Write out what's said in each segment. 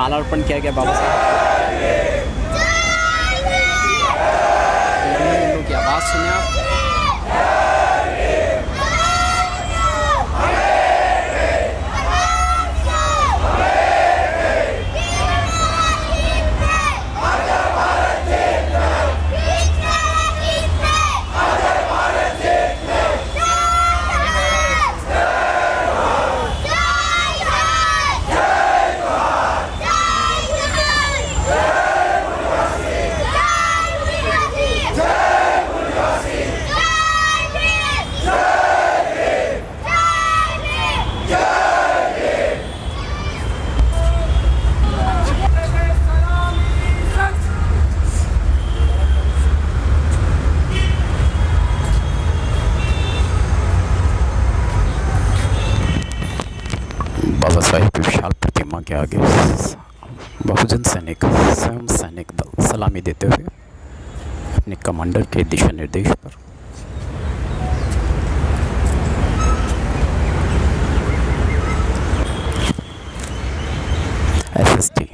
मालार्पण किया गया बाबा साहब। उन की आवाज़ सुने आप। बाबा साहेब की विशाल प्रतिमा के आगे बहुजन सैनिक स्वयं सैनिक दल सलामी देते हुए अपने कमांडर के दिशा निर्देश पर एसएसटी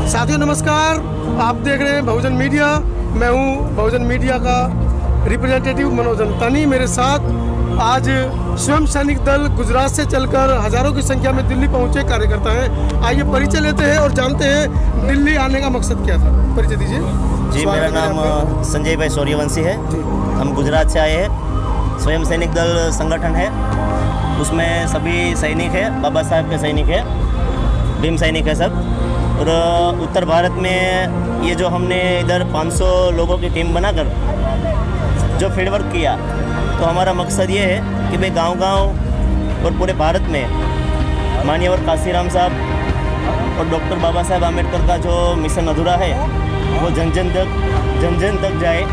साथियों नमस्कार, आप देख रहे हैं बहुजन मीडिया। मैं हूं बहुजन मीडिया का रिप्रेजेंटेटिव मनोज अंतानी। मेरे साथ आज स्वयं सैनिक दल गुजरात से चलकर हजारों की संख्या में दिल्ली पहुंचे कार्यकर्ता हैं। आइए परिचय लेते हैं और जानते हैं दिल्ली आने का मकसद क्या था। परिचय दीजिए। जी, मेरा नाम संजय भाई सूर्यवंशी है। हम गुजरात से आए हैं। स्वयं सैनिक दल संगठन है, उसमें सभी सैनिक है, बाबा साहब के सैनिक है, भीम सैनिक है सब। और उत्तर भारत में ये जो हमने इधर 500 लोगों की टीम बनाकर जो फील्ड वर्क किया, तो हमारा मकसद ये है कि भाई गांव-गांव और पूरे भारत में माननीय काशीराम साहब और डॉक्टर बाबा साहेब आम्बेडकर का जो मिशन अधूरा है वो जन जन तक जाए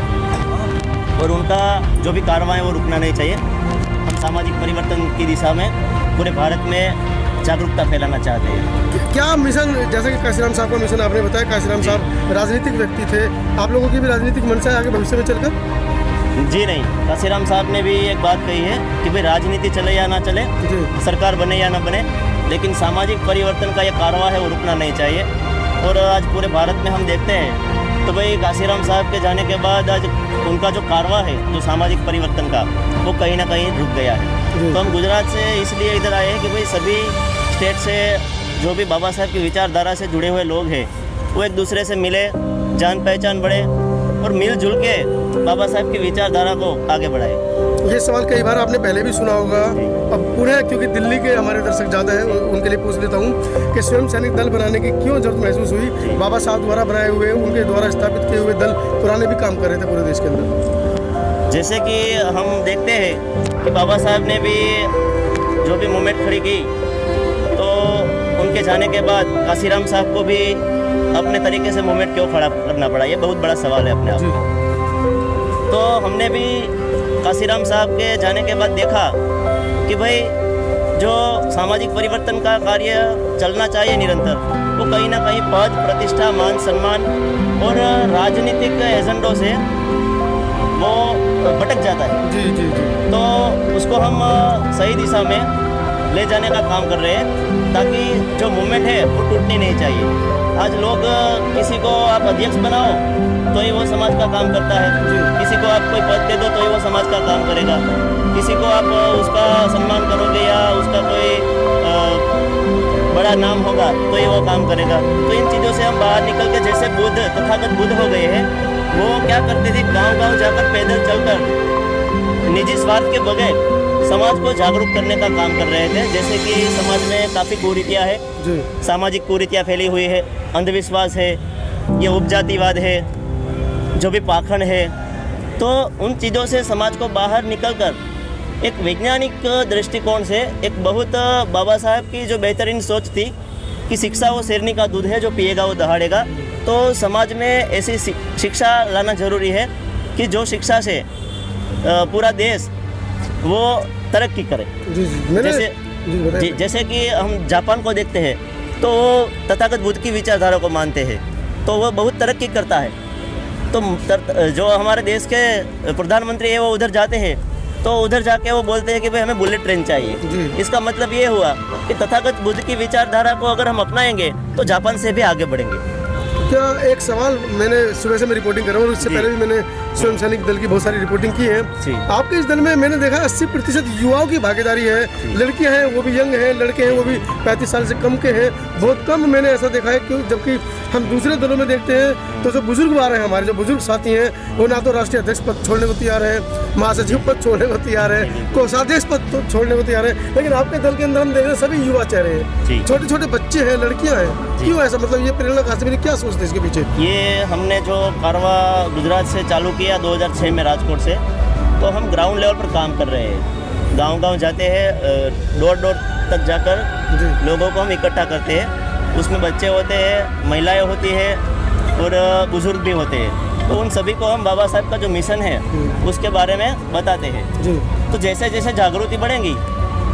और उनका जो भी कार्रवाई है वो रुकना नहीं चाहिए। हम सामाजिक परिवर्तन की दिशा में पूरे भारत में जागरूकता फैलाना चाहते हैं। क्या मिशन, जैसे कि काशीराम साहब का मिशन आपने बताया, काशीराम साहब राजनीतिक व्यक्ति थे, आप लोगों की भी राजनीतिक मंशा है आगे भविष्य में चलकर? जी नहीं, काशीराम साहब ने भी एक बात कही है कि भाई राजनीति चले या ना चले, सरकार बने या ना बने, लेकिन सामाजिक परिवर्तन का ये कारवा है वो रुकना नहीं चाहिए। और आज पूरे भारत में हम देखते हैं तो भाई काशीराम साहब के जाने के बाद आज उनका जो कारवा है जो सामाजिक परिवर्तन का, वो कहीं ना कहीं रुक गया है। तो हम गुजरात से इसलिए इधर आए हैं कि भाई सभी स्टेट से जो भी बाबा साहब की विचारधारा से जुड़े हुए लोग हैं वो एक दूसरे से मिले, जान पहचान बढ़े और मिलजुल के बाबा साहब की विचारधारा को आगे बढ़ाए। ये सवाल कई बार आपने पहले भी सुना होगा, अब पुनः क्योंकि दिल्ली के हमारे दर्शक ज़्यादा हैं उनके लिए पूछ लेता हूँ कि स्वयं सैनिक दल बनाने की क्यों जरूरत महसूस हुई? बाबा साहब द्वारा बनाए हुए, उनके द्वारा स्थापित किए हुए दल पुराने भी काम कर रहे थे पूरे देश के अंदर। जैसे कि हम देखते हैं कि बाबा साहब ने भी जो भी मूवमेंट खड़ी की, तो उनके जाने के बाद काशीराम साहब को भी अपने तरीके से मूवमेंट क्यों खड़ा करना पड़ा, ये बहुत बड़ा सवाल है अपने आप में। तो हमने भी काशीराम साहब के जाने के बाद देखा कि भाई जो सामाजिक परिवर्तन का कार्य चलना चाहिए निरंतर, वो कहीं ना कहीं पद, प्रतिष्ठा, मान सम्मान और राजनीतिक एजेंडों से वो भटक जाता है। जी जी जी। तो उसको हम सही दिशा में ले जाने का काम कर रहे हैं ताकि जो मूवमेंट है वो टूटनी नहीं चाहिए। आज लोग किसी को आप अध्यक्ष बनाओ तो ही वो समाज का काम करता है, किसी को आप कोई पद दे दो तो ही वो समाज का काम करेगा, किसी को आप उसका सम्मान करोगे या उसका कोई बड़ा नाम होगा तो ही वो काम करेगा। तो इन चीज़ों से हम बाहर निकल के जैसे बुद्ध, तथागत बुद्ध हो गए हैं, वो क्या करते थे, गांव-गांव जाकर पैदल चलकर निजी स्वार्थ के बगैर समाज को जागरूक करने का काम कर रहे थे। जैसे कि समाज में काफ़ी कुरीतियाँ है, सामाजिक कुरीतियाँ फैली हुई है, अंधविश्वास है, ये उपजातिवाद है, जो भी पाखंड है, तो उन चीज़ों से समाज को बाहर निकलकर एक वैज्ञानिक दृष्टिकोण से एक बहुत बाबा साहब की जो बेहतरीन सोच थी कि शिक्षा वो शेरनी का दूध है, जो पिएगा वो दहाड़ेगा। तो समाज में ऐसी शिक्षा लाना जरूरी है कि जो शिक्षा से पूरा देश वो तरक्की करे। जैसे कि हम जापान को देखते हैं तो वो तथागत बुद्ध की विचारधारा को मानते हैं, तो वो बहुत तरक्की करता है। तो जो हमारे देश के प्रधानमंत्री है वो उधर जाते हैं तो उधर जाके वो बोलते हैं कि भाई हमें बुलेट ट्रेन चाहिए। इसका मतलब ये हुआ कि तथागत बुद्ध की विचारधारा को अगर हम अपनाएंगे तो जापान से भी आगे बढ़ेंगे। क्या एक सवाल, मैंने सुबह से मैं रिपोर्टिंग कर रहा हूँ, उससे पहले भी मैंने स्वयं सैनिक दल की बहुत सारी रिपोर्टिंग की है। आपके इस दल में मैंने देखा 80% युवाओं की भागीदारी है। लड़कियां हैं वो भी यंग हैं, लड़के हैं वो भी 35 साल से कम के हैं, बहुत कम मैंने ऐसा देखा है। क्यों, जबकि हम दूसरे दलों में देखते हैं तो जो बुजुर्ग आ रहे हैं, हमारे जो बुजुर्ग साथी हैं, वो ना तो राष्ट्रीय अध्यक्ष पद छोड़ने को तैयार है, महासचिव पद छोड़ने को तैयार है, कोषाध्यक्ष पद तो छोड़ने को तैयार है। लेकिन आपके दल के अंदर हम देख रहे हैं सभी युवा चेहरे हैं, छोटे छोटे बच्चे हैं, लड़कियां हैं। क्यों ऐसा, मतलब ये प्रेरणा कहाँ से मिली, क्या सोचते हैं इसके पीछे? ये हमने जो कारवा गुजरात से चालू किया 2006 में राजकोट से, तो हम ग्राउंड लेवल पर काम कर रहे हैं। गांव-गांव जाते हैं, डोर डोर तक जाकर लोगों को हम इकट्ठा करते हैं। उसमें बच्चे होते हैं, महिलाएं होती हैं और बुजुर्ग भी होते हैं। तो उन सभी को हम बाबा साहब का जो मिशन है उसके बारे में बताते हैं। तो जैसे जैसे जागृति बढ़ेगी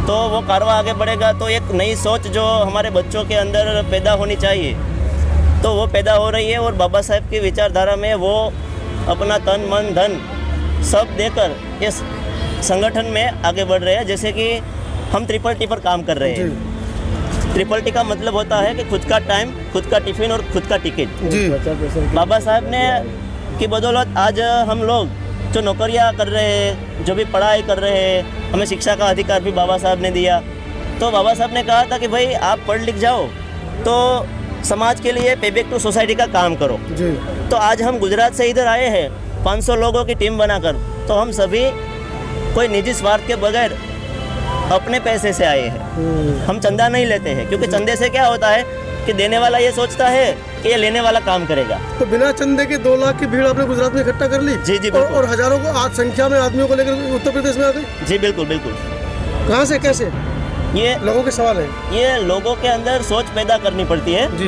तो वो कारवा आगे बढ़ेगा। तो एक नई सोच जो हमारे बच्चों के अंदर पैदा होनी चाहिए तो वो पैदा हो रही है, और बाबा साहब की विचारधारा में वो अपना तन मन धन सब देकर इस संगठन में आगे बढ़ रहे हैं। जैसे कि हम ट्रिपल टी पर काम कर रहे हैं। ट्रिपल टी का मतलब होता है कि खुद का टाइम, खुद का टिफिन और खुद का टिकट। बाबा साहब ने की बदौलत आज हम लोग जो नौकरियां कर रहे हैं, जो भी पढ़ाई कर रहे हैं, हमें शिक्षा का अधिकार भी बाबा साहब ने दिया। तो बाबा साहब ने कहा था कि भाई आप पढ़ लिख जाओ तो समाज के लिए पे बैक टू सोसाइटी का काम करो। तो आज हम गुजरात से इधर आए हैं 500 लोगों की टीम बनाकर। तो हम सभी कोई निजी स्वार्थ के बगैर अपने पैसे से आए हैं। हम चंदा नहीं लेते हैं, क्योंकि चंदे से क्या होता है कि देने वाला ये सोचता है कि ये लेने वाला काम करेगा। तो बिना चंदे के 2 लाख की भीड़ आपने गुजरात में इकट्ठा कर ली? जी और हजारों को आज संख्या में आदमियों को लेकर उत्तर प्रदेश में आ गई? जी बिल्कुल बिल्कुल। कहाँ से, कैसे? ये लोगों के सवाल है। ये लोगों के अंदर सोच पैदा करनी पड़ती है जी।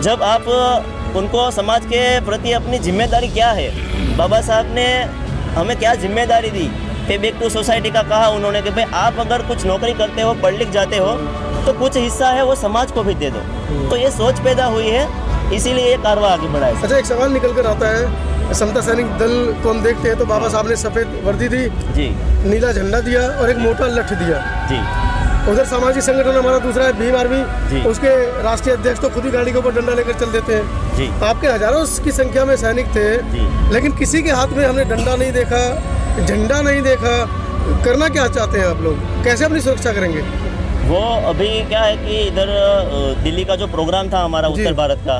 जब आप उनको समाज के प्रति अपनी जिम्मेदारी क्या है, बाबा साहब ने हमें क्या जिम्मेदारी दी, पे बैक टू सोसाइटी का कहा उन्होंने कि भाई आप अगर कुछ नौकरी करते हो, पढ़ लिख जाते हो तो कुछ हिस्सा है वो समाज को भी दे दो। तो ये सोच पैदा हुई है, इसीलिए ये कारवा आगे बढ़ा है। अच्छा, एक सवाल निकल कर आता है, समता सैनिक दल को हम देखते हैं तो बाबा साहब ने सफ़ेद वर्दी दी जी, नीला झंडा दिया और एक मोटा लठ दिया जी। उधर सामाजिक संगठन हमारा दूसरा है भीम आर्मी, उसके राष्ट्रीय अध्यक्ष तो खुद ही गाड़ी के ऊपर डंडा लेकर चल देते हैं जी। आपके हजारों की संख्या में सैनिक थे जी, लेकिन किसी के हाथ में हमने डंडा नहीं देखा, झंडा नहीं देखा। करना क्या चाहते हैं आप लोग, कैसे अपनी सुरक्षा करेंगे? वो अभी क्या है कि इधर दिल्ली का जो प्रोग्राम था हमारा उत्तर भारत का,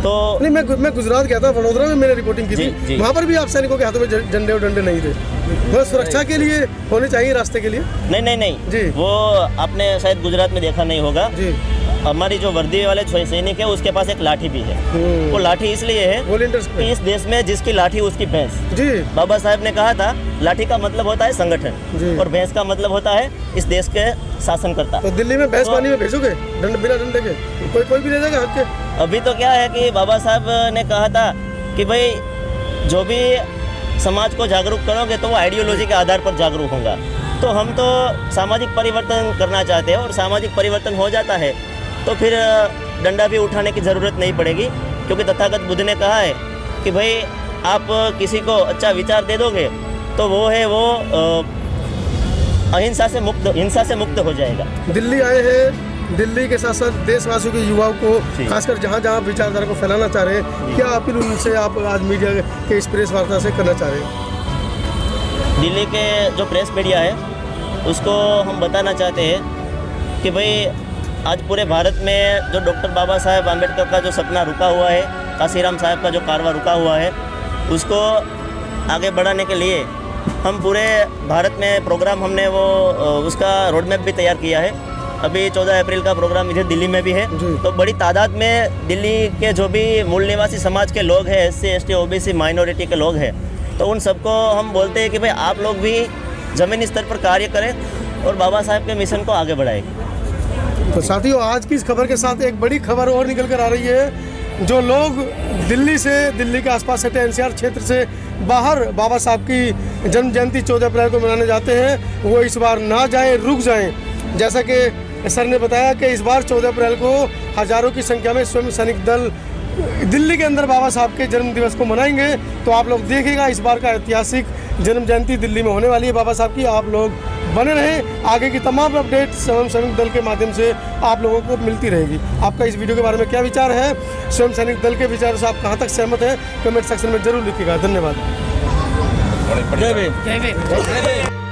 तो नहीं, मैं गुजरात गया था, वडोदरा में मैंने रिपोर्टिंग की थी, वहाँ पर भी आप सैनिकों के हाथों में झंडे और डंडे नहीं थे। वो सुरक्षा के लिए होने चाहिए, रास्ते के लिए। नहीं जी, वो आपने शायद गुजरात में देखा नहीं होगा जी। हमारी जो वर्दी वाले सैनिक है उसके पास एक लाठी भी है। वो लाठी इसलिए है कि इस देश में जिसकी लाठी उसकी भैंस जी। बाबा साहब ने कहा था लाठी का मतलब होता है संगठन और भैंस का मतलब होता है इस देश के शासनकर्ता। तो दिल्ली में भैंस पानी में भेजोगे बिना डंडे के? कोई भी ले जाएगा हक के? अभी तो क्या है कि बाबा साहब ने कहा था कि भाई जो भी समाज को जागरूक करोगे तो वो आइडियोलॉजी के आधार पर जागरूक होगा। तो हम तो सामाजिक परिवर्तन करना चाहते हैं और सामाजिक परिवर्तन हो जाता है तो फिर डंडा भी उठाने की ज़रूरत नहीं पड़ेगी, क्योंकि तथागत बुद्ध ने कहा है कि भाई आप किसी को अच्छा विचार दे दोगे तो वो है वो अहिंसा से मुक्त, हिंसा से मुक्त हो जाएगा। दिल्ली आए हैं, दिल्ली के साथ साथ देशवासियों के युवाओं को खासकर जहाँ जहाँ विचारधारा को फैलाना चाह रहे हैं, क्या अपील उनसे आप आज मीडिया के इस प्रेस वार्ता से करना चाह रहे हैं? दिल्ली के जो प्रेस मीडिया है उसको हम बताना चाहते हैं कि भाई आज पूरे भारत में जो डॉक्टर बाबा साहेब आम्बेडकर का जो सपना रुका हुआ है, काशीराम साहब का जो कारवा रुका हुआ है, उसको आगे बढ़ाने के लिए हम पूरे भारत में प्रोग्राम हमने वो उसका रोड मैप भी तैयार किया है। अभी 14 अप्रैल का प्रोग्राम इधर दिल्ली में भी है। तो बड़ी तादाद में दिल्ली के जो भी मूल निवासी समाज के लोग हैं, SC ST OBC माइनॉरिटी के लोग हैं, तो उन सबको हम बोलते हैं कि भाई आप लोग भी ज़मीनी स्तर पर कार्य करें और बाबा साहब के मिशन को आगे बढ़ाएं। तो साथियों, आज की इस खबर के साथ एक बड़ी खबर और निकल कर आ रही है। जो लोग दिल्ली के आसपास सटे NCR क्षेत्र से बाहर बाबा साहब की जन्म जयंती 14 अप्रैल को मनाने जाते हैं, वो इस बार ना जाएं, रुक जाएं। जैसा कि सर ने बताया कि इस बार 14 अप्रैल को हज़ारों की संख्या में स्वयं सैनिक दल दिल्ली के अंदर बाबा साहब के जन्म दिवस को मनाएंगे। तो आप लोग देखिएगा, इस बार का ऐतिहासिक जन्म जयंती दिल्ली में होने वाली है बाबा साहब की। आप लोग बने रहें, आगे की तमाम अपडेट स्वयं सैनिक दल के माध्यम से आप लोगों को मिलती रहेगी। आपका इस वीडियो के बारे में क्या विचार है? स्वयं सैनिक दल के विचारों से आप कहां तक सहमत हैं? कमेंट सेक्शन में जरूर लिखिएगा। धन्यवाद। जय भीम।